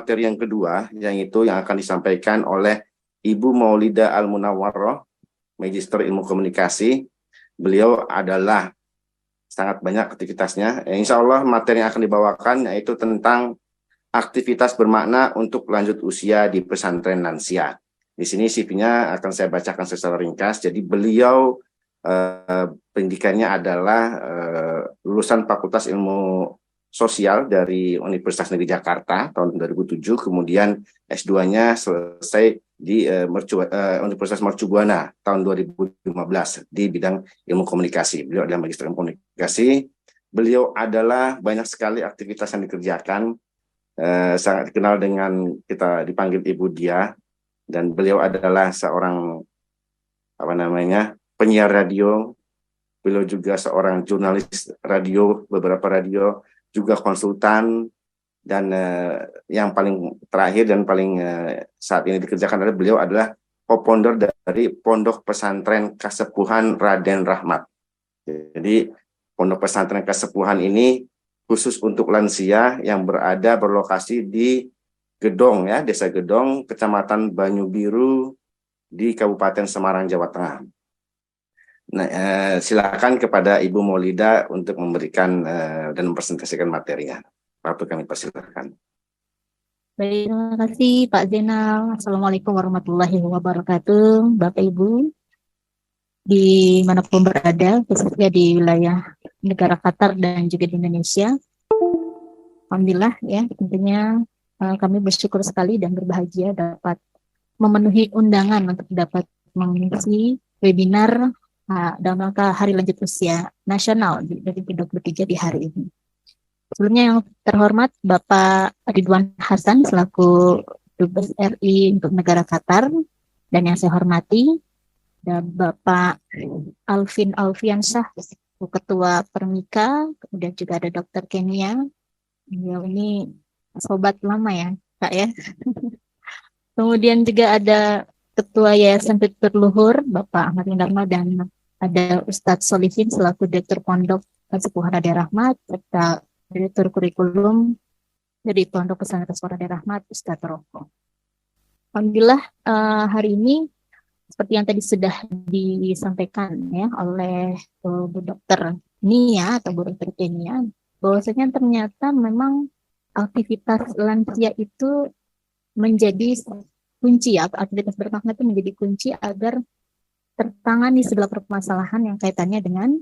materi yang kedua, yaitu yang akan disampaikan oleh Ibu Maulida Al-Munawwaroh, Magister Ilmu Komunikasi. Beliau adalah sangat banyak aktivitasnya. Insya Allah materi yang akan dibawakan yaitu tentang aktivitas bermakna untuk lanjut usia di pesantren lansia. Di sini CV-nya akan saya bacakan secara ringkas. Jadi beliau pendidikannya adalah lulusan Fakultas Ilmu Sosial dari Universitas Negeri Jakarta tahun 2007, kemudian S2-nya selesai di Universitas Mercu Buana tahun 2015 di bidang ilmu komunikasi. Beliau adalah magister ilmu komunikasi. Beliau adalah banyak sekali aktivitas yang dikerjakan, sangat dikenal dengan kita dipanggil Ibu Dia, dan beliau adalah seorang penyiar radio. Beliau juga seorang jurnalis radio, beberapa radio, juga konsultan, dan yang paling terakhir dan paling saat ini dikerjakan adalah beliau adalah co-founder dari Pondok Pesantren Kasepuhan Raden Rahmat. Jadi Pondok Pesantren Kasepuhan ini khusus untuk lansia yang berlokasi di Gedong, ya, Desa Gedong, Kecamatan Banyu Biru di Kabupaten Semarang, Jawa Tengah. Nah, silakan kepada Ibu Maulida untuk memberikan dan mempresentasikan materinya. Bapak kami persilakan. Baik, terima kasih Pak Zainal. Assalamualaikum warahmatullahi wabarakatuh. Bapak Ibu, dimanapun berada, khususnya di wilayah negara Qatar dan juga di Indonesia. Alhamdulillah ya, tentunya kami bersyukur sekali dan berbahagia dapat memenuhi undangan untuk dapat mengisi webinar dalam rangka Hari Lanjut Usia Nasional di 2023 di hari ini. Sebelumnya yang terhormat Bapak Ridwan Hasan selaku Dubes RI untuk negara Qatar, dan yang saya hormati dan Bapak Alvin Alfiansyah Ketua Permika, kemudian juga ada Dr. Kenia. Beliau ini sobat lama ya Kak ya. Kemudian juga ada Ketua Yayasan Fitur Luhur Bapak Ahmad Indarma, dan ada Ustadz Solihin selaku Direktur Pondok Kasepuhan Raden Rahmat, serta Direktur Kurikulum dari Pondok Pesantren Kasepuhan Raden Rahmat, Ustadz Roko. Alhamdulillah hari ini seperti yang tadi sudah disampaikan ya oleh Bu Dokter Nia atau Bu Dokter Kenia, bahwasanya ternyata memang aktivitas lansia itu menjadi kunci, atau aktivitas bermakna itu menjadi kunci agar tertangani segala permasalahan yang kaitannya dengan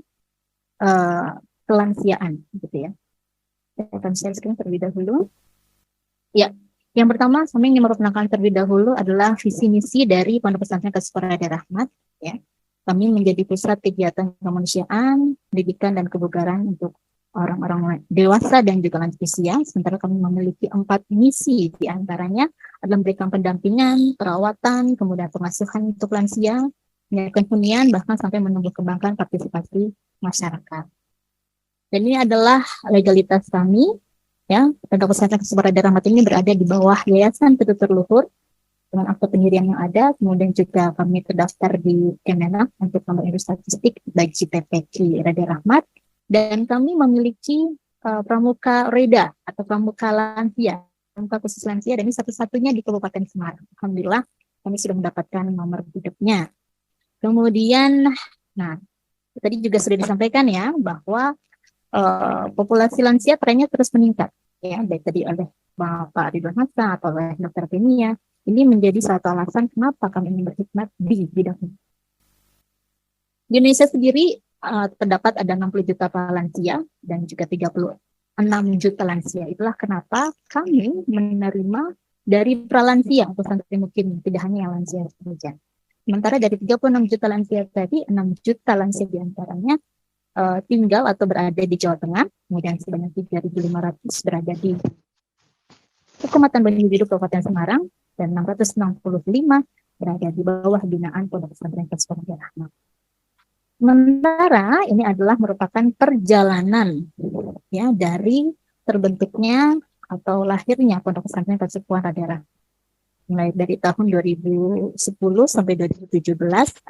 kelansiaan, gitu ya. Saya akan share screen terlebih dahulu. Ya, yang pertama kami ingin memperkenalkan terlebih dahulu adalah visi misi dari Pondok Pesantren Kasepuhan Raden Rahmat. Ya, kami menjadi pusat kegiatan kemanusiaan, pendidikan dan kebugaran untuk orang-orang dewasa dan juga lanjut usia. Sementara kami memiliki 4 misi, diantaranya adalah memberikan pendampingan, perawatan, kemudian pengasuhan untuk lansia, menyiapkan hunian, bahkan sampai menumbuh kembangkan partisipasi masyarakat. Dan ini adalah legalitas kami, ya. Pondok Pesantren Kasepuhan Raden Rahmat ini berada di bawah Yayasan Fitur Luhur dengan akte pendirian yang ada. Kemudian juga kami terdaftar di Kemenak untuk nomor induk statistik bagi TPQ Raden Rahmat, dan kami memiliki pramuka Reda atau pramuka lansia, pramuka khusus lansia, dan ini satu-satunya di Kabupaten Semarang. Alhamdulillah kami sudah mendapatkan nomor hidupnya. Kemudian, nah tadi juga sudah disampaikan ya bahwa populasi lansia trennya terus meningkat, ya, baik tadi oleh Bapak Ridwan Hasan atau oleh Dr. Kenia. Ini menjadi satu alasan kenapa kami ingin berkhidmat di bidang ini. Di Indonesia sendiri terdapat ada 60 juta lansia dan juga 36 juta lansia. Itulah kenapa kami menerima dari pralansia atau santri mukim, tidak hanya yang lansia saja. Sementara dari 36 juta lansia tadi, 6 juta lansia diantaranya tinggal atau berada di Jawa Tengah, kemudian sebanyak 3.500 berada di Kecamatan Banyu Biru, Kabupaten Semarang, dan 665 berada di bawah binaan Pondok Pesantren Kasepuhan Raden Rahmat. Sementara ini adalah merupakan perjalanan ya dari terbentuknya atau lahirnya Pondok Pesantren Kasepuhan Raden Rahmat. Mulai dari tahun 2010 sampai 2017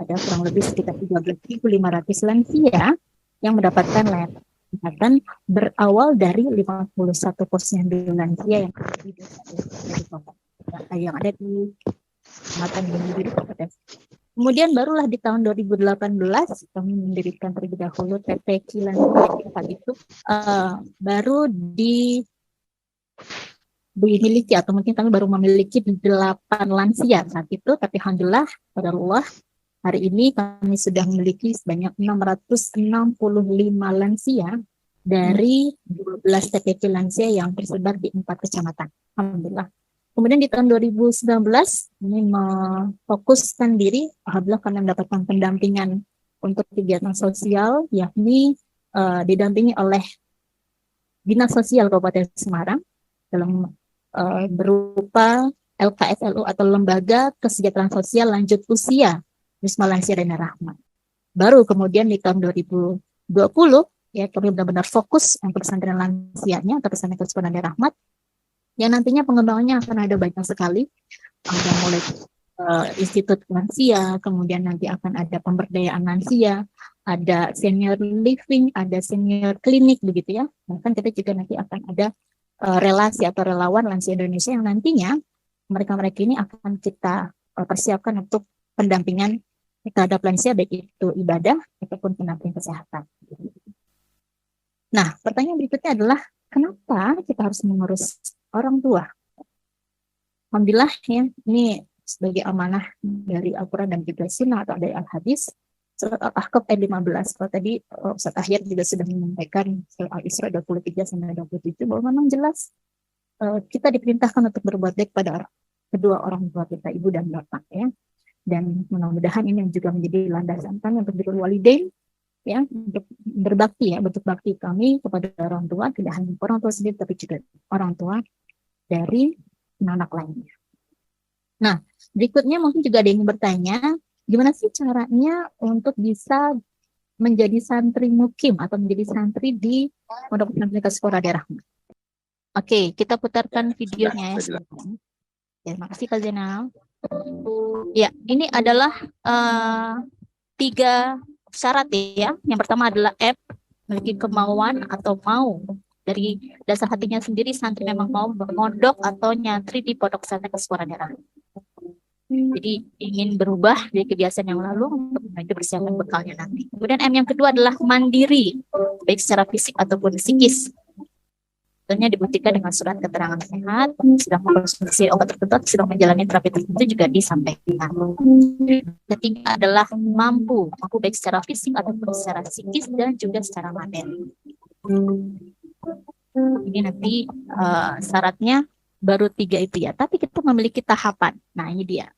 ada kurang lebih sekitar 13.500 lansia yang mendapatkan kesehatan berawal dari 51 posyandu lansia yang ada di desa yang ada di kecamatan Bumi Kabupaten. Kemudian barulah di tahun 2018 kami mendirikan terlebih dahulu PT Kilan saat itu baru dimiliki atau mungkin kami baru memiliki 8 lansia saat itu, tapi alhamdulillah pada Allah hari ini kami sudah memiliki sebanyak 665 lansia dari 12 TPP lansia yang tersebar di 4 kecamatan. Alhamdulillah. Kemudian di tahun 2019 ini memfokuskan diri, alhamdulillah kami mendapatkan pendampingan untuk kegiatan sosial, yakni didampingi oleh Dinas Sosial Kabupaten Semarang dalam berupa LKSLU atau Lembaga Kesejahteraan Sosial Lanjut Usia Wisma Lansia Dana Rahmat. Baru kemudian di tahun 2020 ya kami benar-benar fokus untuk pesantren lansianya atau pesantren Kesejahteraan Dana Rahmat yang nantinya pengembangannya akan ada banyak sekali, ada mulai institut lansia, kemudian nanti akan ada pemberdayaan lansia, ada senior living, ada senior klinik begitu ya. Bahkan kita juga nanti akan ada relasi atau relawan lansia Indonesia yang nantinya mereka-mereka ini akan kita persiapkan untuk pendampingan terhadap lansia baik itu ibadah ataupun pendampingan kesehatan. Nah, pertanyaan berikutnya adalah kenapa kita harus mengurus orang tua? Alhamdulillah ya, ini sebagai amanah dari Al-Quran dan juga Sunnah atau dari Al-Hadis. Surat Al-Ahqaf ayat 15. Kalau tadi Ustaz Ahyar juga sudah menyampaikan surat Al-Isra 23 sampai 27 bahwa memang jelas kita diperintahkan untuk berbuat baik pada kedua orang tua kita, ibu dan bapak ya. Dan mudah-mudahan ini juga menjadi landasan kami untuk birrul walidain ya, untuk berbakti ya, bentuk bakti kami kepada orang tua, tidak hanya orang tua sendiri tapi juga orang tua dari anak lainnya. Nah, berikutnya mungkin juga ada yang bertanya, gimana sih caranya untuk bisa menjadi santri mukim atau menjadi santri di Pondok Pesantren Kasih Rahmat? Oke, kita putarkan videonya ya. Terima kasih Kak Zainal. Ya, ini adalah 3 syarat ya. Yang pertama adalah memiliki kemauan atau mau dari dasar hatinya sendiri santri memang mau bermondok atau nyantri di Pondok Pesantren Kasih Rahmat. Jadi ingin berubah dari kebiasaan yang lalu untuk mempersiapkan bekalnya nanti. Kemudian M yang kedua adalah mandiri, baik secara fisik ataupun psikis. Tentunya dibuktikan dengan surat keterangan sehat, sedang mengkonsumsi obat tertentu, sedang menjalani terapi tertentu juga disampaikan. Ketiga adalah mampu baik secara fisik ataupun secara psikis dan juga secara materi. Ini nanti syaratnya baru 3 itu ya, tapi kita memiliki tahapan. Nah ini dia.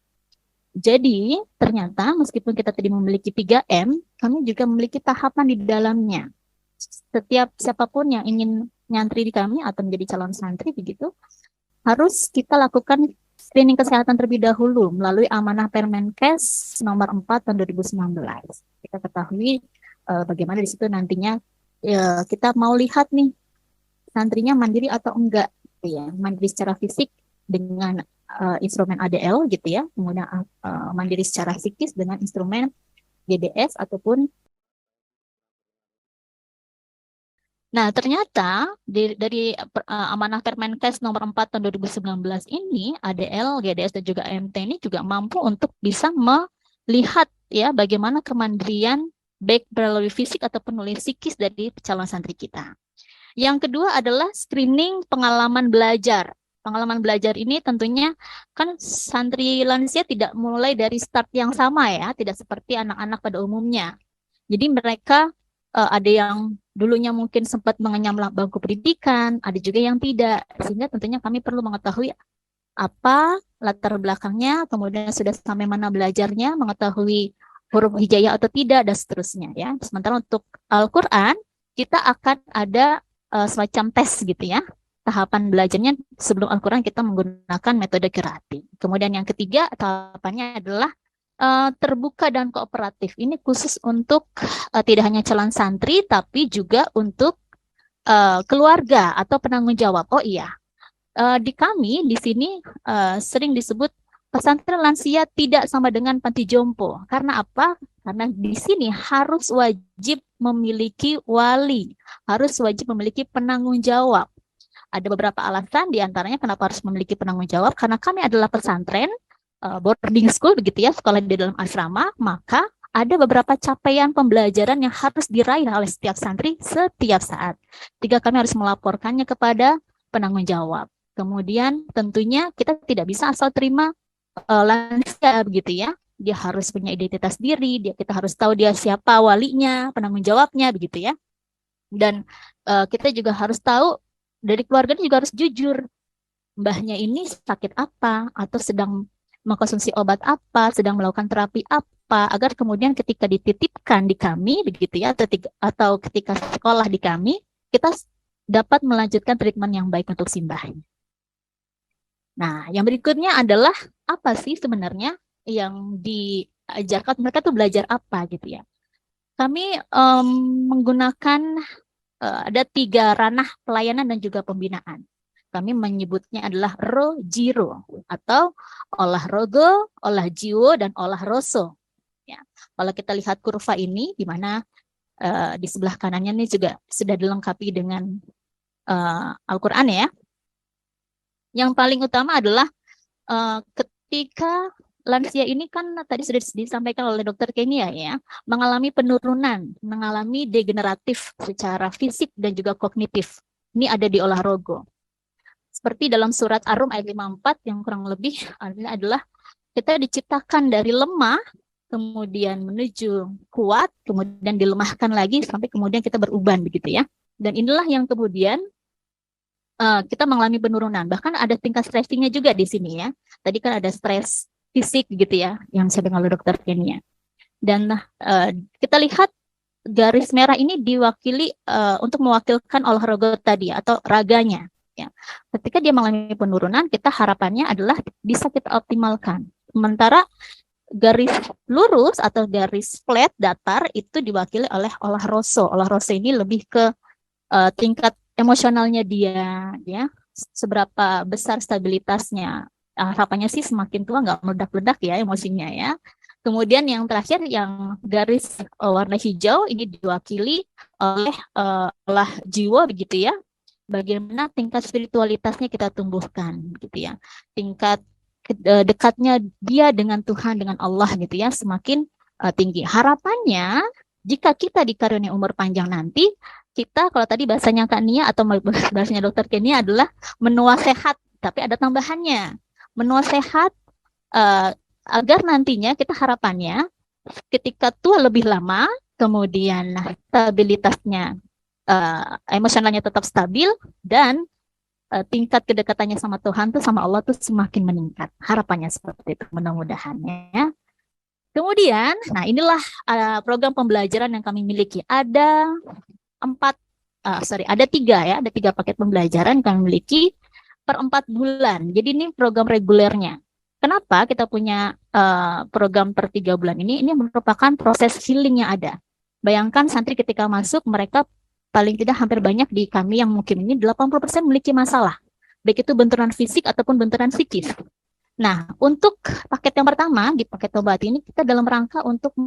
Jadi ternyata meskipun kita tadi memiliki 3M, kami juga memiliki tahapan di dalamnya. Setiap siapapun yang ingin nyantri di kami atau menjadi calon santri begitu, harus kita lakukan screening kesehatan terlebih dahulu melalui amanah Permenkes nomor 4 tahun 2019. Kita ketahui bagaimana di situ nantinya kita mau lihat nih santrinya mandiri atau enggak. Ya, mandiri secara fisik dengan instrumen ADL gitu ya, kemudian mandiri secara psikis dengan instrumen GDS ataupun. Nah, ternyata dari amanah Permenkes nomor 4 tahun 2019 ini ADL, GDS dan juga AMT ini juga mampu untuk bisa melihat ya bagaimana kemandirian baik melalui fisik ataupun melalui psikis dari calon santri kita. Yang kedua adalah screening pengalaman belajar. Pengalaman belajar ini tentunya kan santri lansia tidak mulai dari start yang sama ya, tidak seperti anak-anak pada umumnya. Jadi mereka ada yang dulunya mungkin sempat mengenyam bangku pendidikan, ada juga yang tidak. Sehingga tentunya kami perlu mengetahui apa latar belakangnya, kemudian sudah sampai mana belajarnya, mengetahui huruf hijaiyah atau tidak, dan seterusnya ya. Sementara untuk Al-Quran, kita akan ada semacam tes gitu ya. Tahapan belajarnya sebelum Al-Quran kita menggunakan metode qiraati. Kemudian yang ketiga tahapannya adalah terbuka dan kooperatif. Ini khusus untuk tidak hanya calon santri tapi juga untuk keluarga atau penanggung jawab. Oh iya, di kami di sini sering disebut pesantren lansia tidak sama dengan panti jompo. Karena apa? Karena di sini harus wajib memiliki wali. harus wajib memiliki penanggung jawab. Ada beberapa alasan, diantaranya kenapa harus memiliki penanggung jawab, karena kami adalah pesantren, boarding school begitu ya, sekolah di dalam asrama, maka ada beberapa capaian pembelajaran yang harus diraih oleh setiap santri setiap saat. Tiga, kami harus melaporkannya kepada penanggung jawab. Kemudian tentunya kita tidak bisa asal terima lansia begitu ya. Dia harus punya identitas diri, kita harus tahu dia siapa walinya, penanggung jawabnya begitu ya. Dan kita juga harus tahu dari keluarganya juga harus jujur. Mbahnya ini sakit apa, atau sedang mengkonsumsi obat apa, sedang melakukan terapi apa, agar kemudian ketika dititipkan di kami begitu ya, atau ketika sekolah di kami, kita dapat melanjutkan treatment yang baik untuk si mbahnya. Nah, yang berikutnya adalah apa sih sebenarnya yang diajarkan, mereka tuh belajar apa gitu ya. Kami menggunakan ada 3 ranah pelayanan dan juga pembinaan. Kami menyebutnya adalah ROJIRO atau olah rogo, olah jiwo, dan olah roso. Ya. Kalau kita lihat kurva ini, di mana di sebelah kanannya ini juga sudah dilengkapi dengan Al-Quran ya. Yang paling utama adalah ketika lansia ini kan tadi sudah disampaikan oleh Dr. Kenia ya, mengalami penurunan, mengalami degeneratif secara fisik dan juga kognitif. Ini ada di olah rogo. Seperti dalam surat Ar-Rum ayat 54 yang kurang lebih adalah kita diciptakan dari lemah, kemudian menuju kuat, kemudian dilemahkan lagi sampai kemudian kita beruban begitu ya. Dan inilah yang kemudian kita mengalami penurunan. Bahkan ada tingkat stressingnya juga di sini ya. Tadi kan ada stres fisik gitu ya, yang saya dengar oleh Dr. Kenia. Dan kita lihat garis merah ini diwakili untuk mewakilkan olahraga tadi atau raganya. Ya. Ketika dia mengalami penurunan, kita harapannya adalah bisa kita optimalkan. Sementara garis lurus atau garis flat datar itu diwakili oleh olah roso. Olah roso ini lebih ke tingkat emosionalnya dia, ya, seberapa besar stabilitasnya. Harapannya sih semakin tua nggak meledak-ledak ya emosinya ya. Kemudian yang terakhir yang garis warna hijau ini diwakili oleh olah jiwa begitu ya. Bagaimana tingkat spiritualitasnya kita tumbuhkan gitu ya. Tingkat dekatnya dia dengan Tuhan, dengan Allah gitu ya, semakin tinggi. Harapannya jika kita dikaruniai umur panjang nanti, kita kalau tadi bahasanya Kak Nia atau bahasanya Dr. Kenia adalah menua sehat, tapi ada tambahannya. Menua sehat agar nantinya kita harapannya ketika tua lebih lama, kemudian stabilitasnya emosionalnya tetap stabil dan tingkat kedekatannya sama Tuhan tuh sama Allah tuh semakin meningkat. Harapannya seperti itu, mudah-mudahan ya. Kemudian, nah inilah program pembelajaran yang kami miliki. Ada ada 3 ya, ada 3 paket pembelajaran yang kami miliki per 4 bulan. Jadi ini program regulernya. Kenapa kita punya program per 3 bulan ini? Ini merupakan proses healing yang ada. Bayangkan santri ketika masuk, mereka paling tidak hampir banyak di kami yang mungkin ini 80% memiliki masalah. Baik itu benturan fisik ataupun benturan psikis. Nah, untuk paket yang pertama, di paket obat ini, kita dalam rangka untuk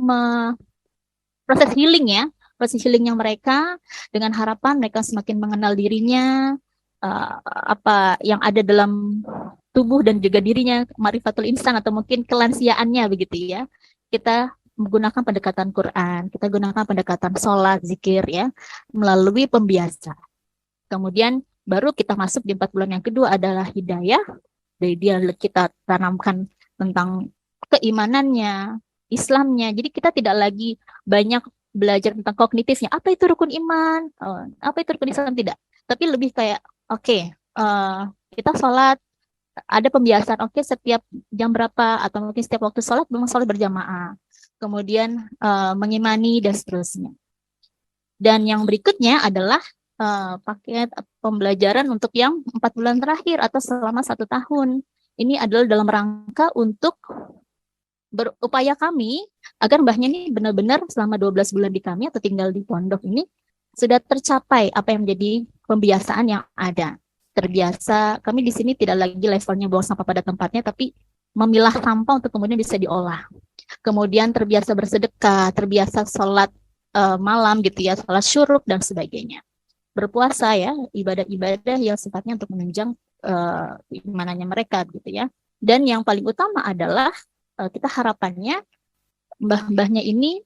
proses healing ya. Proses healingnya mereka, dengan harapan mereka semakin mengenal dirinya, apa yang ada dalam tubuh dan juga dirinya, ma'rifatul insan atau mungkin kelansiaannya begitu ya. Kita menggunakan pendekatan Quran, kita gunakan pendekatan sholat, zikir ya, melalui pembiasa. Kemudian baru kita masuk di 4 bulan yang kedua adalah hidayah. Dari dia kita tanamkan tentang keimanannya, Islamnya. Jadi kita tidak lagi banyak belajar tentang kognitifnya. Apa itu rukun iman? Apa itu rukun Islam? Tidak. Tapi lebih kayak, kita sholat, ada pembiasaan, setiap jam berapa, atau mungkin setiap waktu sholat, memang sholat berjamaah. Kemudian mengimani dan seterusnya. Dan yang berikutnya adalah paket pembelajaran untuk yang 4 bulan terakhir atau selama 1 tahun. Ini adalah dalam rangka untuk berupaya kami agar mbahnya ini benar-benar selama 12 bulan di kami atau tinggal di pondok ini sudah tercapai apa yang menjadi pembiasaan yang ada. Terbiasa, kami di sini tidak lagi levelnya buang sampah pada tempatnya, tapi memilah sampah untuk kemudian bisa diolah. Kemudian terbiasa bersedekah, terbiasa sholat malam gitu ya, sholat syuruk dan sebagainya. berpuasa ya, ibadah-ibadah yang sifatnya untuk menunjang keimanannya mereka gitu ya. Dan yang paling utama adalah kita harapannya mbah-mbahnya ini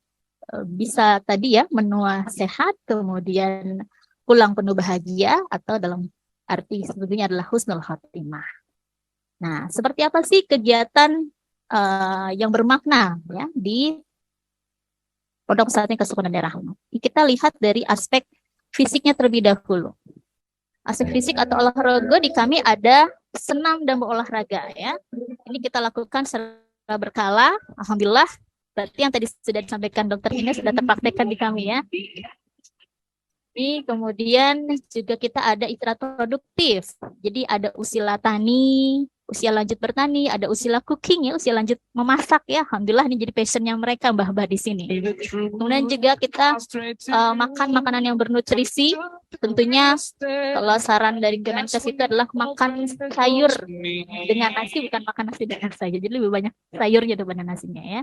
bisa tadi ya menua sehat, kemudian pulang penuh bahagia, atau dalam arti sebetulnya adalah husnul khotimah. Nah, seperti apa sih kegiatan yang bermakna ya di Pondok Pesantren Kesukunan Rahmat? Kita lihat dari aspek fisiknya terlebih dahulu. Aspek fisik atau olahraga di kami ada senam dan berolahraga ya. Ini kita lakukan secara berkala. Alhamdulillah. Berarti yang tadi sudah disampaikan dokter ini sudah terpraktekkan di kami ya. Kemudian juga kita ada istirahat produktif. Jadi ada usia tani, usia lanjut bertani, ada usia cooking ya, usia lanjut memasak ya. Alhamdulillah ini jadi passionnya mereka mbah-mbah di sini. Kemudian juga kita makan makanan yang bernutrisi. Tentunya kalau saran dari Kemenkes itu adalah makan sayur dengan nasi, bukan makan nasi dengan saja. Jadi lebih banyak sayurnya daripada nasinya ya.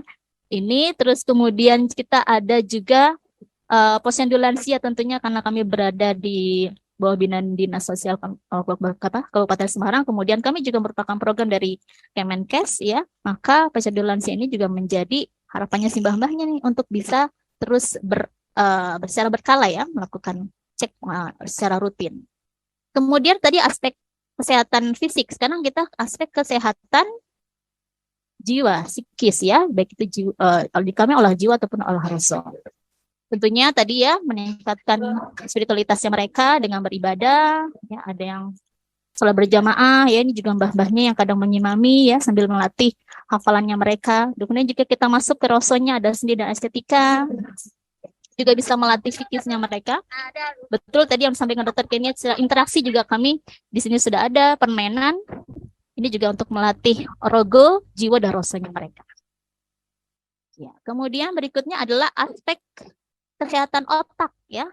Ini terus kemudian kita ada juga posyandu lansia tentunya karena kami berada di bawah binaan Dinas Sosial Kabupaten Semarang. Kemudian kami juga merupakan program dari Kemenkes ya. Maka posyandu lansia ini juga menjadi harapannya si mbah-mbahnya nih untuk bisa terus secara berkala ya melakukan cek secara rutin. Kemudian tadi aspek kesehatan fisik. Sekarang kita aspek kesehatan jiwa, psikis ya, baik itu di kami olah jiwa ataupun olah raga. Tentunya tadi ya meningkatkan spiritualitasnya mereka dengan beribadah, ya ada yang sholat berjamaah, ya ini juga mbah-mbahnya yang kadang mengimami ya sambil melatih hafalannya mereka. Kemudian juga kita masuk ke rosonya ada seni dan estetika, juga bisa melatih psikisnya mereka. Betul tadi yang disampaikan Dokter Kenny, interaksi juga kami di sini sudah ada permainan. Ini juga untuk melatih rogo, jiwa dan rosonya mereka. Ya, kemudian berikutnya adalah aspek kesehatan otak ya.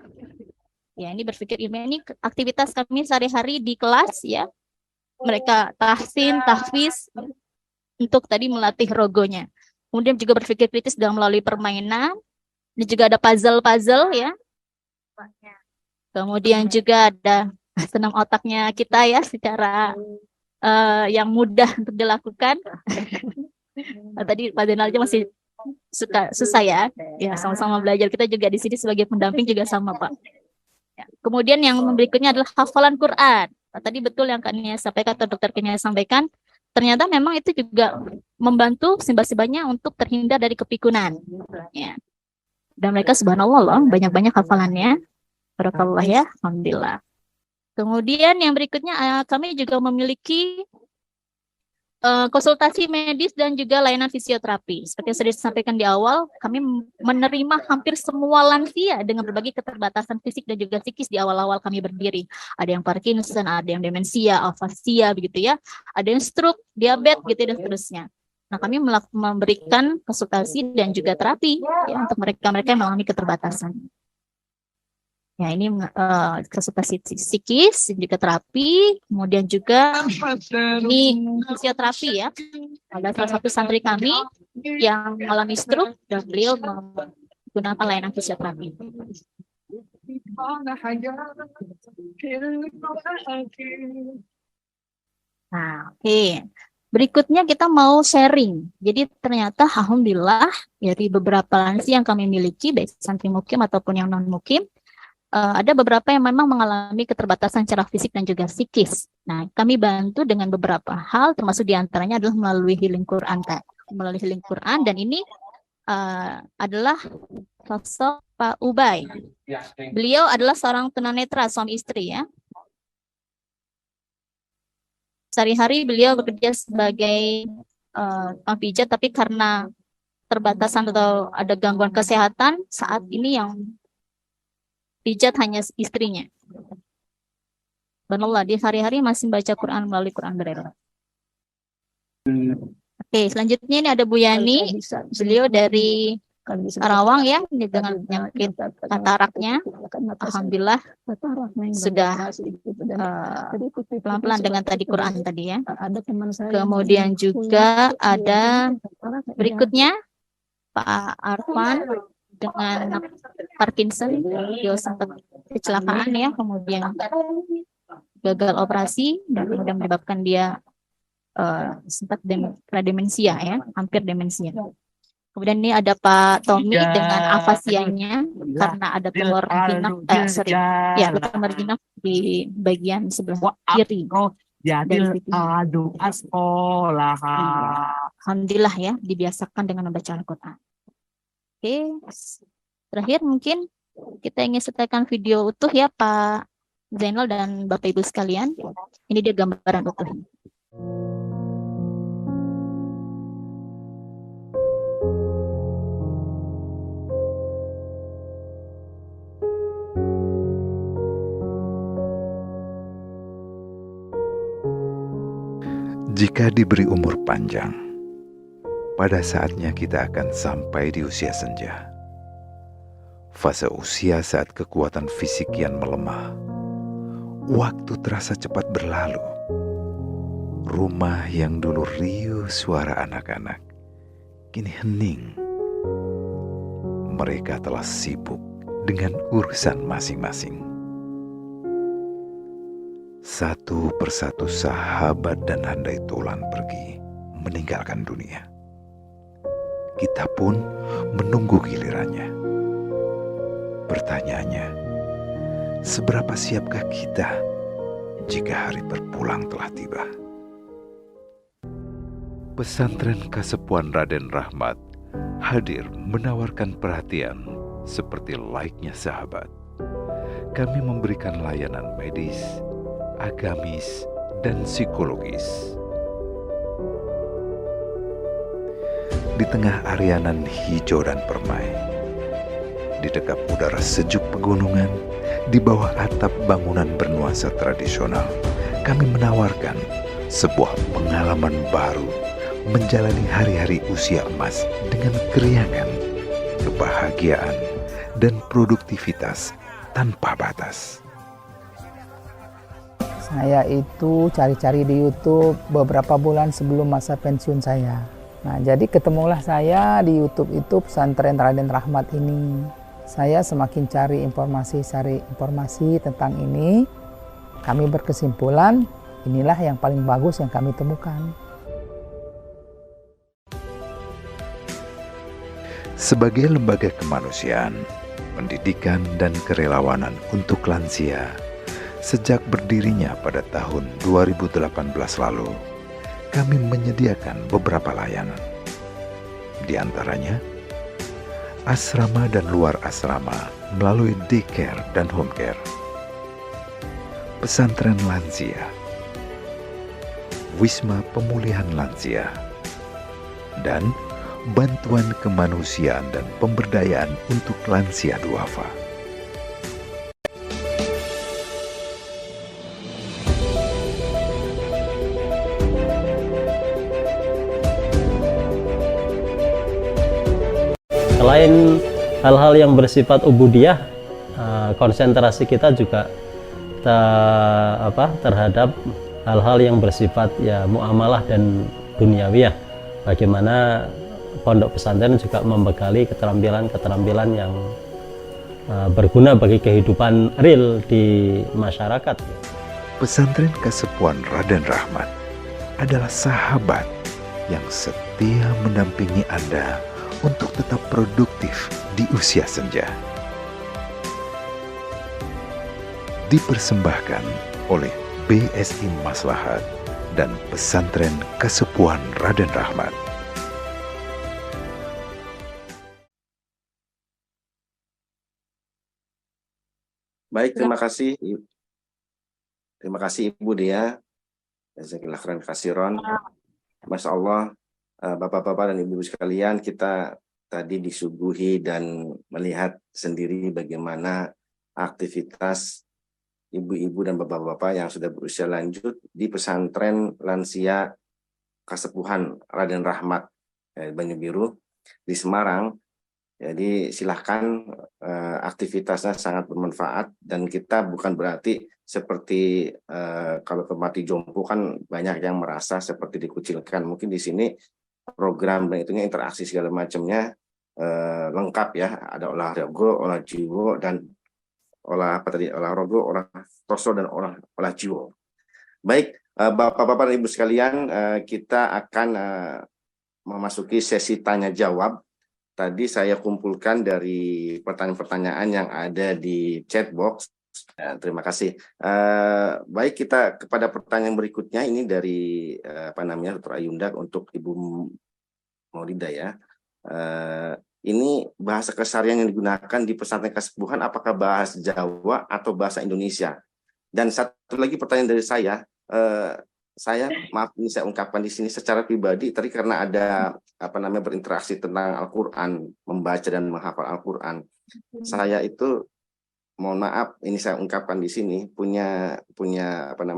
Ya, ini berpikir ilmiah, ini aktivitas kami sehari-hari di kelas ya. Mereka tahsin, tahfiz untuk tadi melatih rogonya. Kemudian juga berpikir kritis dalam melalui permainan. Ini juga ada puzzle-puzzle ya. Kemudian juga ada senam otaknya kita ya secara yang mudah untuk dilakukan. Tadi Pak Zainal aja masih susah ya. Ya, sama-sama belajar. Kita juga di sini sebagai pendamping juga sama, Pak. Ya. Kemudian yang berikutnya adalah hafalan Quran. Nah, tadi betul yang Kak Nia sampaikan atau Dokter Nia sampaikan. Ternyata memang itu juga membantu simbah-simbahnya untuk terhindar dari kepikunan. Ya. Dan mereka subhanallah loh, banyak-banyak hafalannya. Barakallah ya, alhamdulillah. Kemudian yang berikutnya kami juga memiliki konsultasi medis dan juga layanan fisioterapi. Seperti yang sudah disampaikan di awal, kami menerima hampir semua lansia dengan berbagai keterbatasan fisik dan juga psikis di awal-awal kami berdiri. Ada yang Parkinson, ada yang demensia, afasia, begitu ya. Ada yang stroke, diabetes, gitu dan seterusnya. Nah, kami memberikan konsultasi dan juga terapi ya, untuk mereka-mereka yang mengalami keterbatasan. Ya, ini konsultasi psikis, juga terapi, kemudian juga ini fisioterapi ya. Ada salah satu santri kami yang mengalami stroke dan beliau menggunakan layanan fisioterapi. Nah, oke. Berikutnya kita mau sharing. Jadi ternyata alhamdulillah dari beberapa lansia yang kami miliki, baik santri mukim ataupun yang non-mukim, ada beberapa yang memang mengalami keterbatasan secara fisik dan juga psikis. Nah, kami bantu dengan beberapa hal, termasuk diantaranya adalah melalui healing Quran. Melalui healing Quran, dan ini adalah sosok Pak Ubay. Beliau adalah seorang tunanetra, suami istri ya. Sehari-hari beliau bekerja sebagai tukang pijat, tapi karena terbatasan atau ada gangguan kesehatan, saat ini yang pijat hanya istrinya. Subhanallah, dia hari-hari masih baca Quran melalui Quran Braille. Oke, selanjutnya ini ada Bu Yani. Beliau dari Karawang ya, dengan penyakit kataraknya. Alhamdulillah sudah pelan-pelan dengan tadi Quran tadi ya. Kemudian juga ada berikutnya Pak Arfan. dengan Parkinson, dia sempat kecelakaan ya, kemudian gagal operasi dan kemudian menyebabkan dia sempat demensia ya, hampir demensia. Kemudian ini ada Pak Tommy dengan afasianya karena ada tumor jinak di bagian sebelah kiri. Dari situ. Alhamdulillah ya, dibiasakan dengan membaca Al-Quran. Oke, terakhir mungkin kita ingin sertakan video utuh ya Pak Zainal dan Bapak Ibu sekalian. Ini dia gambaran utuh. Jika diberi umur panjang, pada saatnya kita akan sampai di usia senja. Fase usia saat kekuatan fisik kian melemah. Waktu terasa cepat berlalu. Rumah yang dulu riuh suara anak-anak, kini hening. Mereka telah sibuk dengan urusan masing-masing. Satu persatu sahabat dan handai tulan pergi meninggalkan dunia. Kita pun menunggu gilirannya. Pertanyaannya, seberapa siapkah kita jika hari berpulang telah tiba? Pesantren Kasepuan Raden Rahmat hadir menawarkan perhatian seperti layaknya sahabat. Kami memberikan layanan medis, agamis, dan psikologis. Di tengah arianan hijau dan permai, di dekat udara sejuk pegunungan, di bawah atap bangunan bernuansa tradisional, kami menawarkan sebuah pengalaman baru menjalani hari-hari usia emas dengan keriangan, kebahagiaan, dan produktivitas tanpa batas. Saya itu cari-cari di YouTube beberapa bulan sebelum masa pensiun saya. Nah, jadi ketemulah saya di YouTube itu Pesantren Raden Rahmat ini. Saya semakin cari informasi tentang ini. Kami berkesimpulan, inilah yang paling bagus yang kami temukan. Sebagai lembaga kemanusiaan, pendidikan, dan kerelawanan untuk lansia, sejak berdirinya pada tahun 2018 lalu, kami menyediakan beberapa layanan. Di antaranya, asrama dan luar asrama melalui daycare dan home care, pesantren lansia, wisma pemulihan lansia, dan bantuan kemanusiaan dan pemberdayaan untuk lansia duafa. Selain hal-hal yang bersifat ubudiyah, konsentrasi kita juga terhadap hal-hal yang bersifat ya muamalah dan duniawiyah. Bagaimana pondok pesantren juga membekali keterampilan-keterampilan yang berguna bagi kehidupan real di masyarakat. Pesantren Kasepuan Raden Rahmat adalah sahabat yang setia mendampingi Anda untuk tetap produktif di usia senja. Dipersembahkan oleh BSI Maslahat dan Pesantren Kasepuan Raden Rahmat. Baik, terima kasih. Terima kasih Ibu Dia. Jazakallahu khairan katsiran. Masya Allah, Bapak-bapak dan Ibu sekalian, kita tadi disuguhi dan melihat sendiri bagaimana aktivitas ibu-ibu dan bapak-bapak yang sudah berusia lanjut di pesantren lansia Kasepuhan Raden Rahmat Banyu Biru di Semarang. Jadi silahkan, aktivitasnya sangat bermanfaat dan kita bukan berarti seperti kalau ke Mati Jompo kan banyak yang merasa seperti dikucilkan. Mungkin di sini program dan itunya interaksi segala macamnya lengkap ya, ada olah raga, olah jiwa, dan olah apa tadi, olah raga, olah rasa, dan olah jiwa. Baik, Bapak-bapak dan Ibu sekalian, kita akan memasuki sesi tanya jawab. Tadi saya kumpulkan dari pertanyaan-pertanyaan yang ada di chat box. Terima kasih. Baik, kita kepada pertanyaan berikutnya, ini dari Dr. Ayunda untuk Ibu Maulidah ya. Ini bahasa keseharian yang digunakan di pesantren kesepuhan, apakah bahasa Jawa atau bahasa Indonesia? Dan satu lagi pertanyaan dari saya, maaf ini saya ungkapkan di sini secara pribadi, tadi karena ada berinteraksi tentang Al-Quran, membaca dan menghafal Al-Quran. Saya itu, mohon maaf, ini saya ungkapkan di sini, punya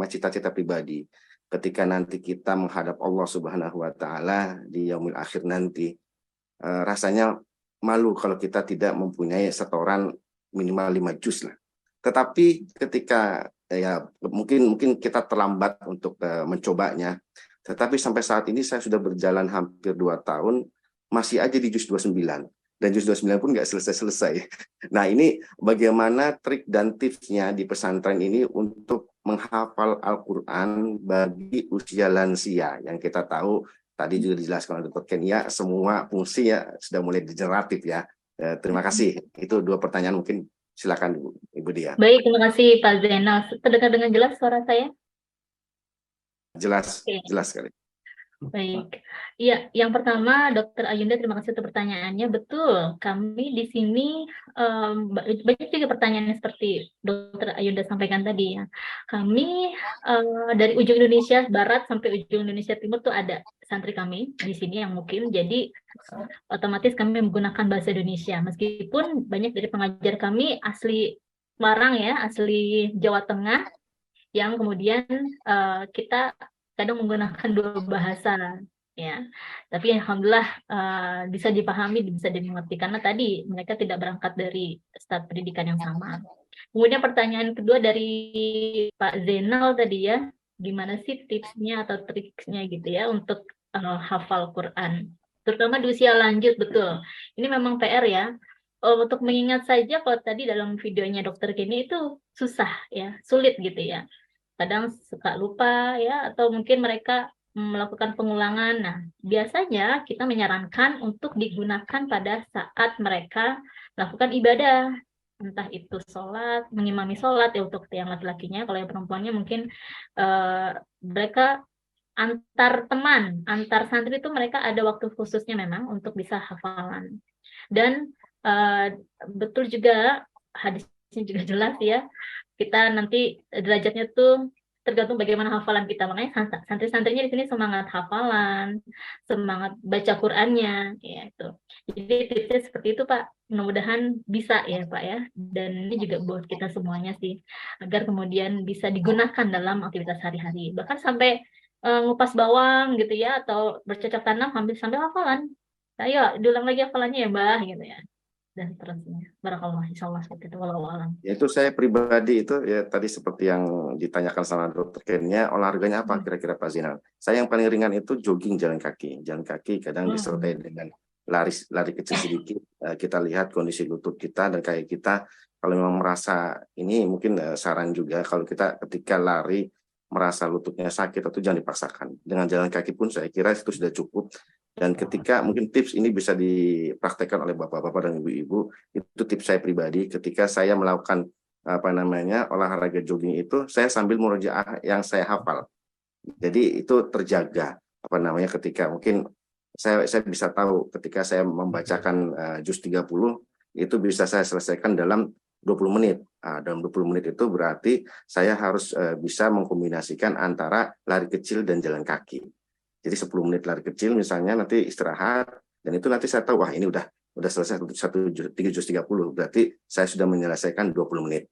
cita-cita pribadi. Ketika nanti kita menghadap Allah Subhanahu wa Ta'ala di yaumil akhir nanti, rasanya malu kalau kita tidak mempunyai setoran minimal 5 juz lah. Tetapi ketika ya mungkin kita terlambat untuk mencobanya. Tetapi sampai saat ini saya sudah berjalan hampir 2 tahun, masih aja di juz 29. Dan juz 29 pun nggak selesai-selesai. Nah, ini bagaimana trik dan tipsnya di pesantren ini untuk menghafal Al-Quran bagi usia lansia, yang kita tahu tadi juga dijelaskan oleh Dr. Kenia, semua fungsi ya sudah mulai degeneratif ya. Terima kasih. Itu 2 pertanyaan, mungkin silakan Ibu Dia. Baik, terima kasih Pak Zainal. Terdengar dengan jelas suara saya? Jelas, Oke. jelas sekali. Baik, ya, yang pertama Dokter Ayunda, terima kasih untuk pertanyaannya. Betul, kami di sini banyak juga pertanyaan seperti Dokter Ayunda sampaikan tadi ya. Kami dari ujung Indonesia Barat sampai ujung Indonesia Timur tuh ada santri kami di sini yang mungkin, jadi otomatis kami menggunakan bahasa Indonesia. Meskipun banyak dari pengajar kami asli Semarang ya, asli Jawa Tengah, yang kemudian kita kadang menggunakan 2 bahasa ya, tapi alhamdulillah bisa dipahami, bisa dimengerti karena tadi mereka tidak berangkat dari start pendidikan yang sama. Kemudian pertanyaan kedua dari Pak Zainal tadi ya, gimana sih tipsnya atau triknya gitu ya untuk hafal Quran, terutama di usia lanjut. Betul, ini memang PR ya. Untuk mengingat saja, kalau tadi dalam videonya Dokter Kini itu susah ya, sulit gitu ya. Kadang suka lupa ya, atau mungkin mereka melakukan pengulangan. Nah, biasanya kita menyarankan untuk digunakan pada saat mereka melakukan ibadah, entah itu sholat, mengimami sholat ya untuk yang laki-lakinya. Kalau yang perempuannya mungkin mereka antar teman, antar santri itu mereka ada waktu khususnya memang untuk bisa hafalan. Dan betul juga, hadisnya juga jelas ya, kita nanti derajatnya tuh tergantung bagaimana hafalan kita. Makanya santri-santrinya di sini semangat hafalan, semangat baca Qur'annya, ya itu. Jadi tipsnya seperti itu Pak. Mudah-mudahan bisa ya Pak ya. Dan ini juga buat kita semuanya sih, agar kemudian bisa digunakan dalam aktivitas sehari-hari. Bahkan sampai ngupas bawang gitu ya, atau bercocok tanam sambil hafalan. Ayo diulang lagi hafalannya ya Mbah gitu ya. Dan seterusnya. Barakallah, insyaallah seperti itu. Wallahu a'lam. Yaitu saya pribadi itu ya tadi seperti yang ditanyakan sama Dokter Kenia, olahraganya apa kira-kira Pak Zainal? Saya yang paling ringan itu jogging, jalan kaki kadang disertai dengan lari kecil sedikit. Kita lihat kondisi lutut kita dan kaki kita. Kalau memang merasa ini, mungkin saran juga kalau kita ketika lari merasa lututnya sakit atau jangan dipaksakan. Dengan jalan kaki pun saya kira itu sudah cukup. Dan ketika mungkin tips ini bisa dipraktekkan oleh bapak-bapak dan ibu-ibu, itu tips saya pribadi. Ketika saya melakukan olahraga jogging itu, saya sambil murojaah yang saya hafal. Jadi itu terjaga ketika mungkin saya bisa tahu ketika saya membacakan juz 30 itu bisa saya selesaikan dalam 20 menit. Dalam 20 menit itu berarti saya harus bisa mengkombinasikan antara lari kecil dan jalan kaki. Jadi 10 menit lari kecil misalnya, nanti istirahat, dan itu nanti saya tahu, wah ini udah selesai 3 juz 30, berarti saya sudah menyelesaikan 20 menit.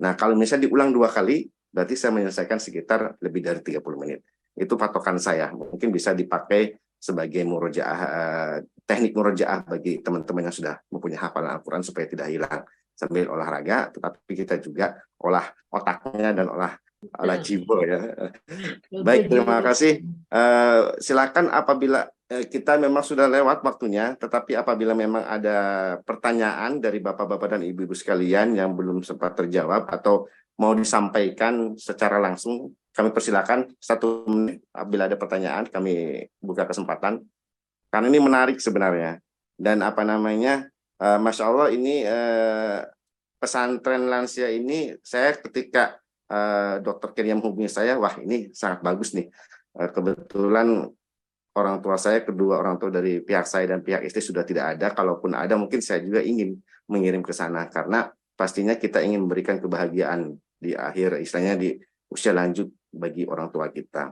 Nah, kalau misalnya diulang 2 kali, berarti saya menyelesaikan sekitar lebih dari 30 menit. Itu patokan saya, mungkin bisa dipakai sebagai murojaah, teknik murojaah bagi teman-teman yang sudah mempunyai hafalan Al-Quran supaya tidak hilang sambil olahraga, tetapi kita juga olah otaknya dan olah jiwa ya. Baik, terima kasih. Silakan apabila kita memang sudah lewat waktunya, tetapi apabila memang ada pertanyaan dari Bapak-Bapak dan Ibu-Ibu sekalian yang belum sempat terjawab atau mau disampaikan secara langsung, kami persilakan 1 menit. Apabila ada pertanyaan, kami buka kesempatan. Karena ini menarik sebenarnya. Dan apa namanya, Masya Allah ini pesantren lansia ini, saya ketika Dr. Kenia menghubungi saya, wah ini sangat bagus nih. Kebetulan orang tua saya, kedua orang tua dari pihak saya dan pihak istri sudah tidak ada. Kalaupun ada, mungkin saya juga ingin mengirim ke sana. Karena pastinya kita ingin memberikan kebahagiaan di akhir, istilahnya di usia lanjut bagi orang tua kita.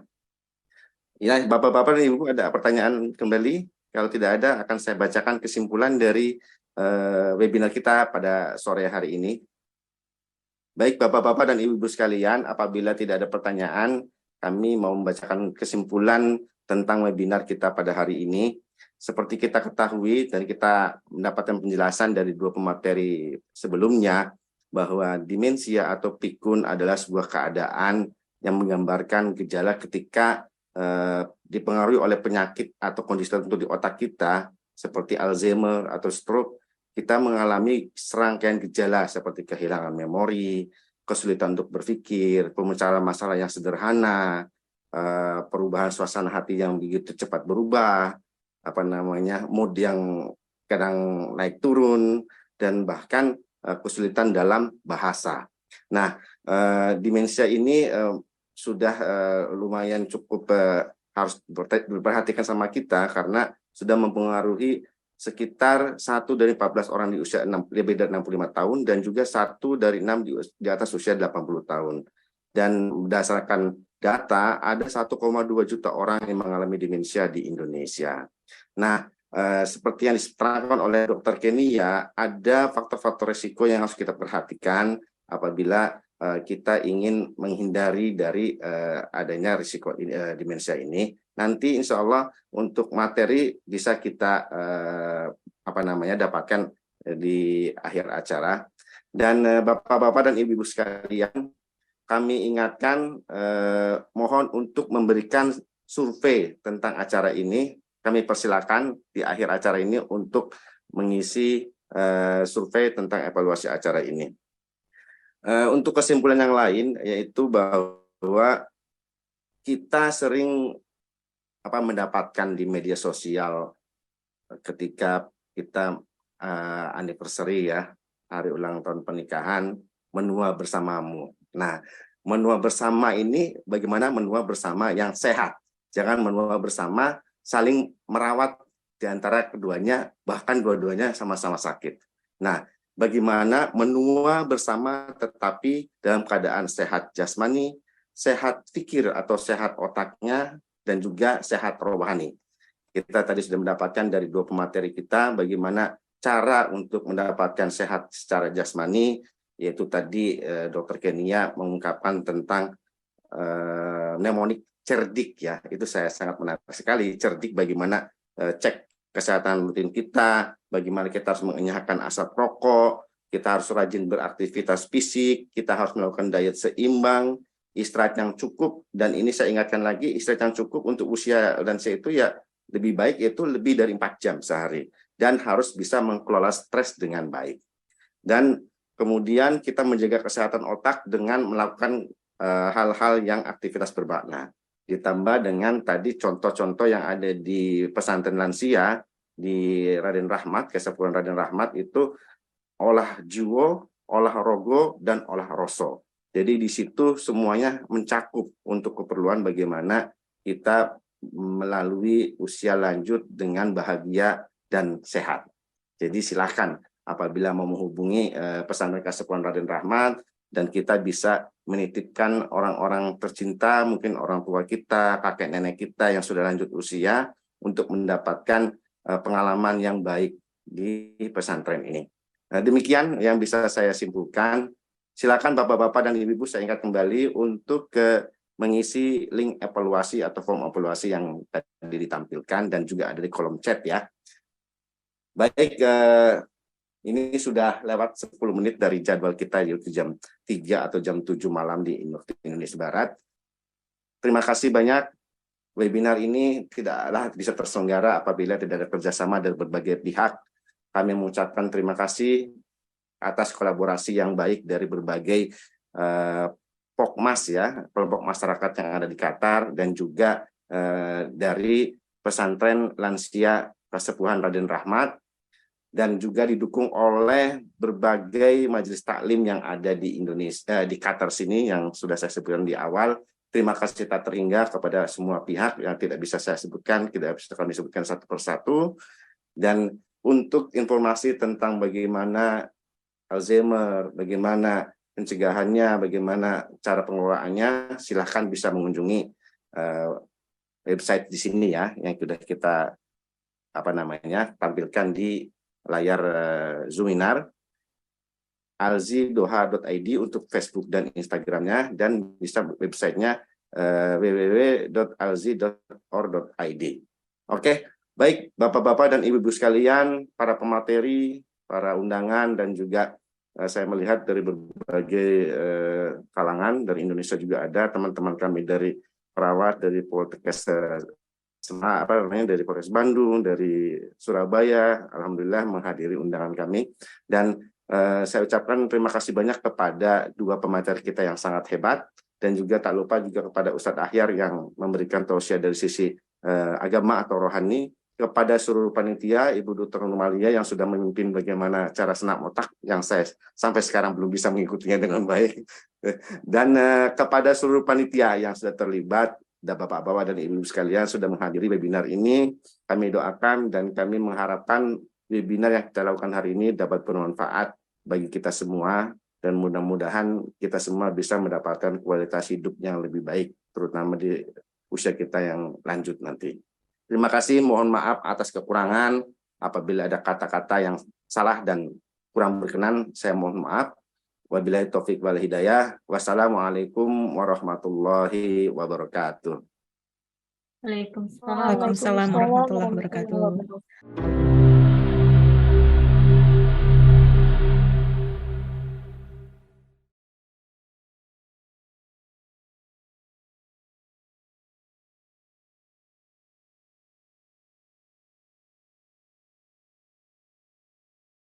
Ya, Bapak-Bapak dan Ibu, ada pertanyaan kembali? Kalau tidak ada, akan saya bacakan kesimpulan dari webinar kita pada sore hari ini. Baik Bapak-Bapak dan Ibu-Ibu sekalian, apabila tidak ada pertanyaan, kami mau membacakan kesimpulan tentang webinar kita pada hari ini. Seperti kita ketahui dan kita mendapatkan penjelasan dari 2 pemateri sebelumnya, bahwa demensia atau pikun adalah sebuah keadaan yang menggambarkan gejala ketika dipengaruhi oleh penyakit atau kondisi tertentu di otak kita, seperti Alzheimer atau stroke. Kita mengalami serangkaian gejala seperti kehilangan memori, kesulitan untuk berpikir, pemecahan masalah yang sederhana, perubahan suasana hati yang begitu cepat berubah, mood yang kadang naik turun, dan bahkan kesulitan dalam bahasa. Nah, demensia ini sudah lumayan cukup harus diperhatikan sama kita, karena sudah mempengaruhi sekitar 1 dari 14 orang di usia lebih dari 65 tahun, dan juga 1 dari 6 di atas usia 80 tahun. Dan berdasarkan data, ada 1,2 juta orang yang mengalami demensia di Indonesia. Nah, seperti yang diterangkan oleh Dr. Kenia, ada faktor-faktor risiko yang harus kita perhatikan apabila kita ingin menghindari dari adanya risiko demensia ini. Nanti insya Allah untuk materi bisa kita dapatkan di akhir acara. Dan Bapak-Bapak dan Ibu-Ibu sekalian, kami ingatkan mohon untuk memberikan survei tentang acara ini. Kami persilakan di akhir acara ini untuk mengisi survei tentang evaluasi acara ini. Untuk kesimpulan yang lain, yaitu bahwa kita sering mendapatkan di media sosial ketika kita anniversary ya, hari ulang tahun pernikahan, menua bersamamu. Nah, menua bersama ini bagaimana menua bersama yang sehat. Jangan menua bersama saling merawat di antara keduanya, bahkan dua-duanya sama-sama sakit. Nah, bagaimana menua bersama tetapi dalam keadaan sehat jasmani, sehat pikir atau sehat otaknya, dan juga sehat rohani. Kita tadi sudah mendapatkan dari 2 pemateri kita bagaimana cara untuk mendapatkan sehat secara jasmani, yaitu tadi Dr. Kenia mengungkapkan tentang mnemonik cerdik ya. Itu saya sangat menarik sekali. Cerdik bagaimana cek kesehatan rutin kita, bagaimana kita harus mengenyahkan asap rokok, kita harus rajin beraktivitas fisik, kita harus melakukan diet seimbang, istirahat yang cukup. Dan ini saya ingatkan lagi, istirahat yang cukup untuk usia lansia itu ya lebih baik itu lebih dari 4 jam sehari, dan harus bisa mengelola stres dengan baik. Dan kemudian kita menjaga kesehatan otak dengan melakukan hal-hal yang aktivitas bermakna. Ditambah dengan tadi contoh-contoh yang ada di pesantren lansia di Raden Rahmat, Kesepuluhan Raden Rahmat itu olah jiwo, olah rogo, dan olah roso. Jadi di situ semuanya mencakup untuk keperluan bagaimana kita melalui usia lanjut dengan bahagia dan sehat. Jadi silakan apabila mau menghubungi pesantren Kesepuluhan Raden Rahmat, dan kita bisa menitipkan orang-orang tercinta, mungkin orang tua kita, kakek nenek kita yang sudah lanjut usia, untuk mendapatkan pengalaman yang baik di pesantren ini. Nah, demikian yang bisa saya simpulkan. Silakan Bapak-Bapak dan Ibu-Ibu, saya ingat kembali untuk mengisi link evaluasi atau form evaluasi yang tadi ditampilkan, dan juga ada di kolom chat ya. Baik, ini sudah lewat 10 menit dari jadwal kita, yaitu jam 3 atau jam 7 malam di Indonesia Barat. Terima kasih banyak webinar ini tidaklah bisa terselenggara apabila tidak ada kerjasama dari berbagai pihak. Kami mengucapkan terima kasih atas kolaborasi yang baik dari berbagai POKMAS ya, kelompok masyarakat yang ada di Qatar, dan juga dari pesantren lansia Persepuhan Raden Rahmat, dan juga didukung oleh berbagai majelis taklim yang ada di Indonesia, di Qatar sini yang sudah saya sebutkan di awal. Terima kasih tak terhingga kepada semua pihak yang tidak bisa saya sebutkan, tidak bisa kami sebutkan satu persatu. Dan untuk informasi tentang bagaimana Alzheimer, bagaimana pencegahannya, bagaimana cara pengelolaannya, silahkan bisa mengunjungi website di sini ya, yang sudah kita tampilkan di layar Zoominar, alzi.doha.id untuk Facebook dan Instagramnya, dan bisa websitenya www.alzi.or.id. Oke, baik Bapak-Bapak dan Ibu-Ibu sekalian, para pemateri, para undangan, dan juga saya melihat dari berbagai kalangan, dari Indonesia juga ada teman-teman kami dari perawat, dari Poltekkes dari Polres Bandung, dari Surabaya, alhamdulillah menghadiri undangan kami. Dan saya ucapkan terima kasih banyak kepada dua pemateri kita yang sangat hebat, dan juga tak lupa juga kepada Ustadz Ahyar yang memberikan tausiah dari sisi agama atau rohani, kepada seluruh panitia, Ibu Dr. Numalia yang sudah memimpin bagaimana cara senam otak yang saya sampai sekarang belum bisa mengikutinya dengan baik, dan kepada seluruh panitia yang sudah terlibat, dan Bapak-Bapak dan Ibu sekalian sudah menghadiri webinar ini. Kami doakan dan kami mengharapkan webinar yang kita lakukan hari ini dapat bermanfaat bagi kita semua, dan mudah-mudahan kita semua bisa mendapatkan kualitas hidup yang lebih baik, terutama di usia kita yang lanjut nanti. Terima kasih, mohon maaf atas kekurangan. Apabila ada kata-kata yang salah dan kurang berkenan, saya mohon maaf. Wabillahi taufiq wal hidayah. Wassalamualaikum warahmatullahi wabarakatuh. Waalaikumsalam warahmatullahi wabarakatuh.